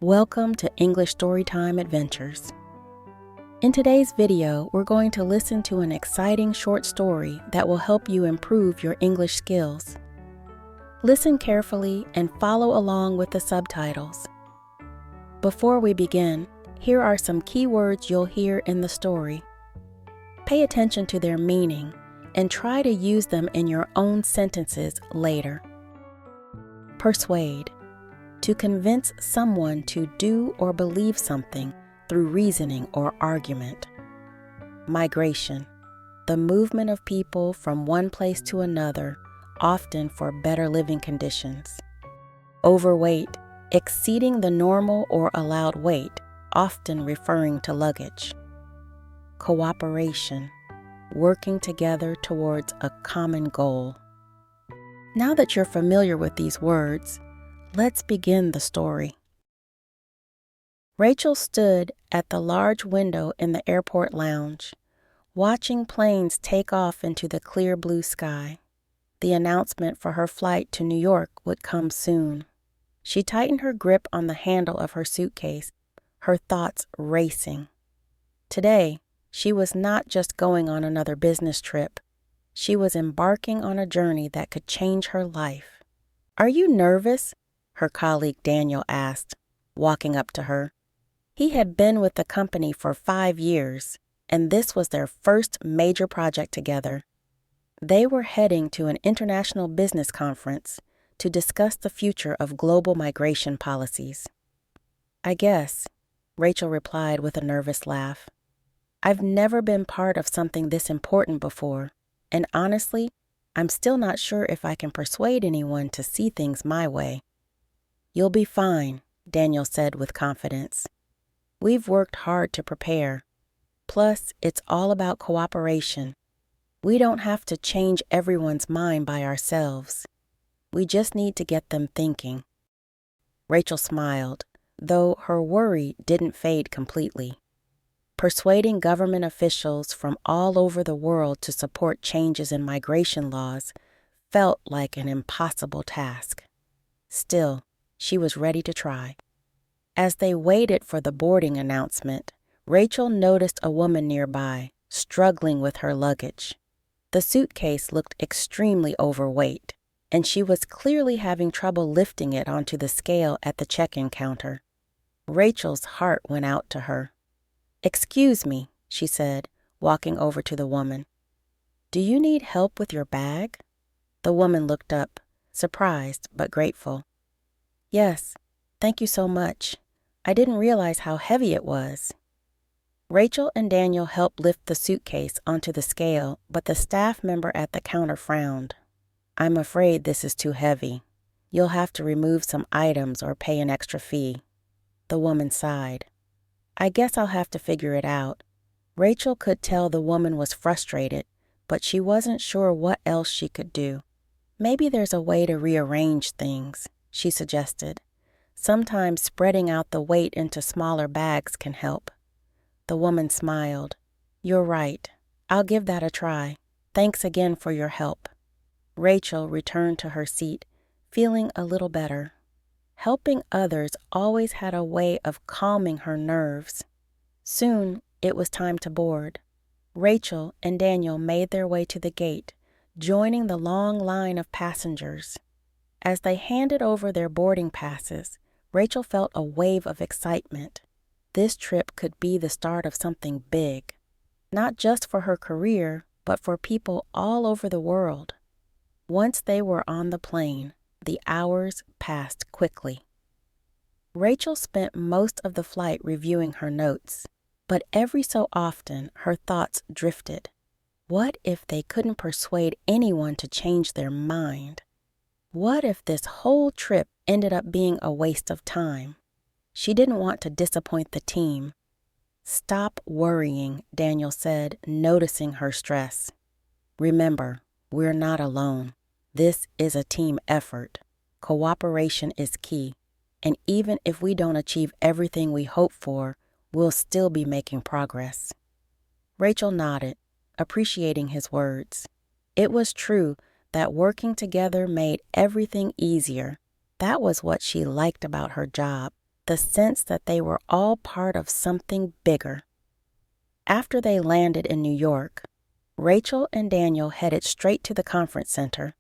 Welcome to English Storytime Adventures. In today's video, we're going to listen to an exciting short story that will help you improve your English skills. Listen carefully and follow along with the subtitles. Before we begin, here are some key words you'll hear in the story. Pay attention to their meaning and try to use them in your own sentences later. Persuade. To convince someone to do or believe something through reasoning or argument. Migration. The movement of people from one place to another, often for better living conditions. Overweight. Exceeding the normal or allowed weight, often referring to luggage. Cooperation. Working together towards a common goal. Now that you're familiar with these words, let's begin the story. Rachel stood at the large window in the airport lounge, watching planes take off into the clear blue sky. The announcement for her flight to New York would come soon. She tightened her grip on the handle of her suitcase, her thoughts racing. Today, she was not just going on another business trip. She was embarking on a journey that could change her life. "Are you nervous?" her colleague Daniel asked, walking up to her. He had been with the company for 5 years, and this was their first major project together. They were heading to an international business conference to discuss the future of global migration policies. "I guess," Rachel replied with a nervous laugh. "I've never been part of something this important before, and honestly, I'm still not sure if I can persuade anyone to see things my way." "You'll be fine," Daniel said with confidence. "We've worked hard to prepare. Plus, it's all about cooperation. We don't have to change everyone's mind by ourselves. We just need to get them thinking." Rachel smiled, though her worry didn't fade completely. Persuading government officials from all over the world to support changes in migration laws felt like an impossible task. Still, she was ready to try. As they waited for the boarding announcement, Rachel noticed a woman nearby, struggling with her luggage. The suitcase looked extremely overweight, and she was clearly having trouble lifting it onto the scale at the check-in counter. Rachel's heart went out to her. "Excuse me," she said, walking over to the woman. "Do you need help with your bag?" The woman looked up, surprised but grateful. "Yes, thank you so much. I didn't realize how heavy it was." Rachel and Daniel helped lift the suitcase onto the scale, but the staff member at the counter frowned. "I'm afraid this is too heavy. You'll have to remove some items or pay an extra fee." The woman sighed. "I guess I'll have to figure it out." Rachel could tell the woman was frustrated, but she wasn't sure what else she could do. "Maybe there's a way to rearrange things," she suggested. "Sometimes spreading out the weight into smaller bags can help." The woman smiled. "You're right. I'll give that a try. Thanks again for your help." Rachel returned to her seat, feeling a little better. Helping others always had a way of calming her nerves. Soon, it was time to board. Rachel and Daniel made their way to the gate, joining the long line of passengers. As they handed over their boarding passes, Rachel felt a wave of excitement. This trip could be the start of something big, not just for her career, but for people all over the world. Once they were on the plane, the hours passed quickly. Rachel spent most of the flight reviewing her notes, but every so often her thoughts drifted. What if they couldn't persuade anyone to change their mind? What if this whole trip ended up being a waste of time? She didn't want to disappoint the team. "Stop worrying," Daniel said, noticing her stress. "Remember, we're not alone. This is a team effort. Cooperation is key, and even if we don't achieve everything we hope for, we'll still be making progress." Rachel nodded, appreciating his words. It was true that working together made everything easier. That was what she liked about her job, the sense that they were all part of something bigger. After they landed in New York, Rachel and Daniel headed straight to the conference center.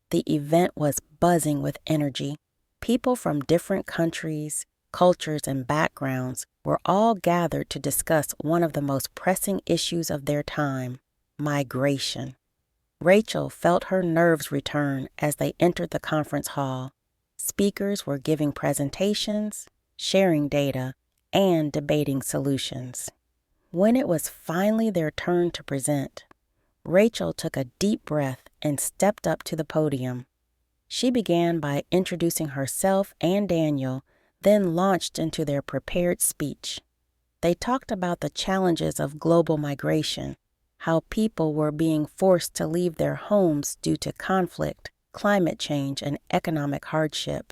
The event was buzzing with energy. People from different countries, cultures, and backgrounds were all gathered to discuss one of the most pressing issues of their time, migration. Rachel felt her nerves return as they entered the conference hall. Speakers were giving presentations, sharing data, and debating solutions. When it was finally their turn to present, Rachel took a deep breath and stepped up to the podium. She began by introducing herself and Daniel, then launched into their prepared speech. They talked about the challenges of global migration, how people were being forced to leave their homes due to conflict, climate change, and economic hardship.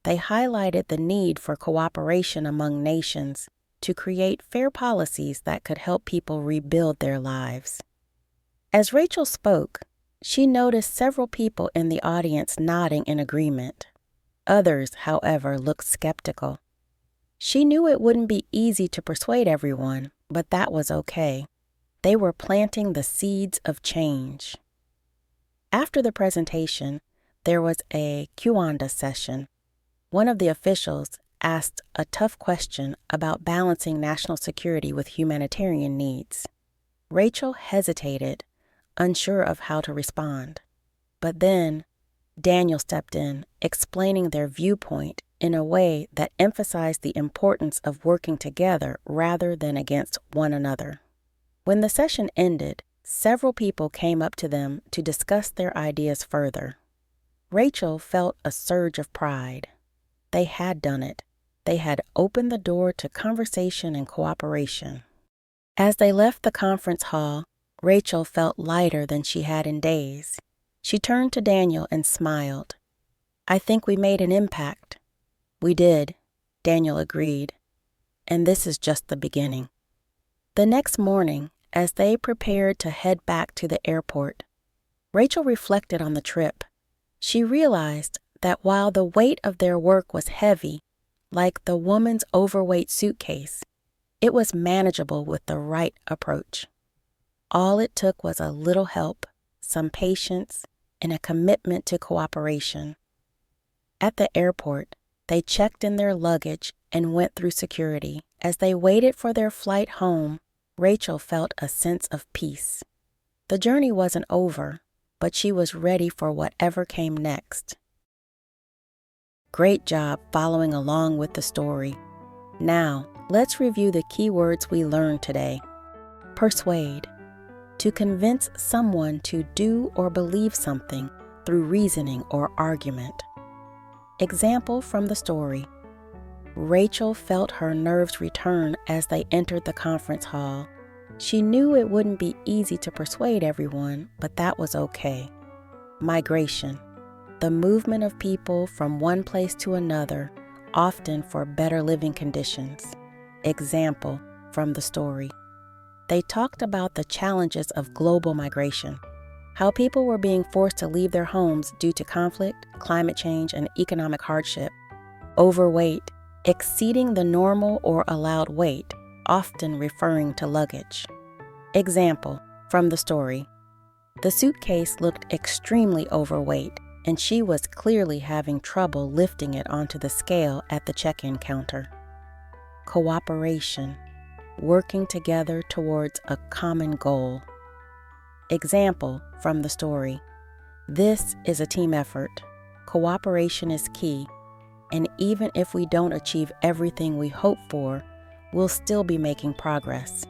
They highlighted the need for cooperation among nations to create fair policies that could help people rebuild their lives. As Rachel spoke, she noticed several people in the audience nodding in agreement. Others, however, looked skeptical. She knew it wouldn't be easy to persuade everyone, but that was okay. They were planting the seeds of change. After the presentation, there was a Q&A session. One of the officials asked a tough question about balancing national security with humanitarian needs. Rachel hesitated, unsure of how to respond. But then Daniel stepped in, explaining their viewpoint in a way that emphasized the importance of working together rather than against one another. When the session ended, several people came up to them to discuss their ideas further. Rachel felt a surge of pride. They had done it. They had opened the door to conversation and cooperation. As they left the conference hall, Rachel felt lighter than she had in days. She turned to Daniel and smiled. "I think we made an impact." "We did," Daniel agreed. "And this is just the beginning." The next morning, as they prepared to head back to the airport, Rachel reflected on the trip. She realized that while the weight of their work was heavy, like the woman's overweight suitcase, it was manageable with the right approach. All it took was a little help, some patience, and a commitment to cooperation. At the airport, they checked in their luggage and went through security. As they waited for their flight home, Rachel felt a sense of peace. The journey wasn't over, but she was ready for whatever came next. Great job following along with the story. Now, let's review the key words we learned today. Persuade. To convince someone to do or believe something through reasoning or argument. Example from the story. Rachel felt her nerves return as they entered the conference hall. She knew it wouldn't be easy to persuade everyone, but that was okay. Migration. The movement of people from one place to another, often for better living conditions. Example from the story. They talked about the challenges of global migration, how people were being forced to leave their homes due to conflict, climate change, and economic hardship. Overweight, exceeding the normal or allowed weight, often referring to luggage. Example from the story. The suitcase looked extremely overweight, and she was clearly having trouble lifting it onto the scale at the check-in counter. Cooperation. Working together towards a common goal. Example from the story. This is a team effort. Cooperation is key, and even if we don't achieve everything we hope for, we'll still be making progress.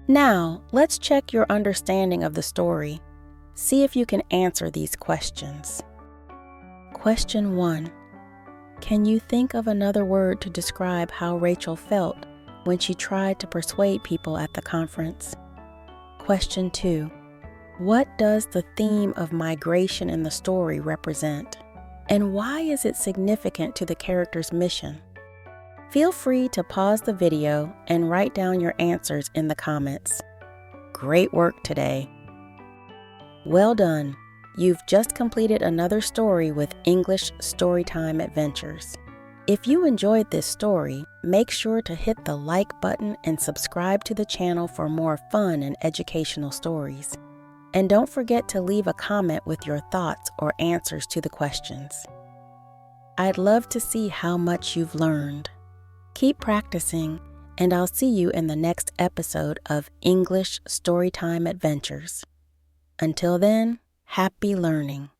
Now, let's check your understanding of the story. See if you can answer these questions. Question 1. Can you think of another word to describe how Rachel felt when she tried to persuade people at the conference? Question 2. What does the theme of migration in the story represent? And why is it significant to the character's mission? Feel free to pause the video and write down your answers in the comments. Great work today. Well done. You've just completed another story with English Storytime Adventures. If you enjoyed this story, make sure to hit the like button and subscribe to the channel for more fun and educational stories. And don't forget to leave a comment with your thoughts or answers to the questions. I'd love to see how much you've learned. Keep practicing, and I'll see you in the next episode of English Storytime Adventures. Until then, happy learning.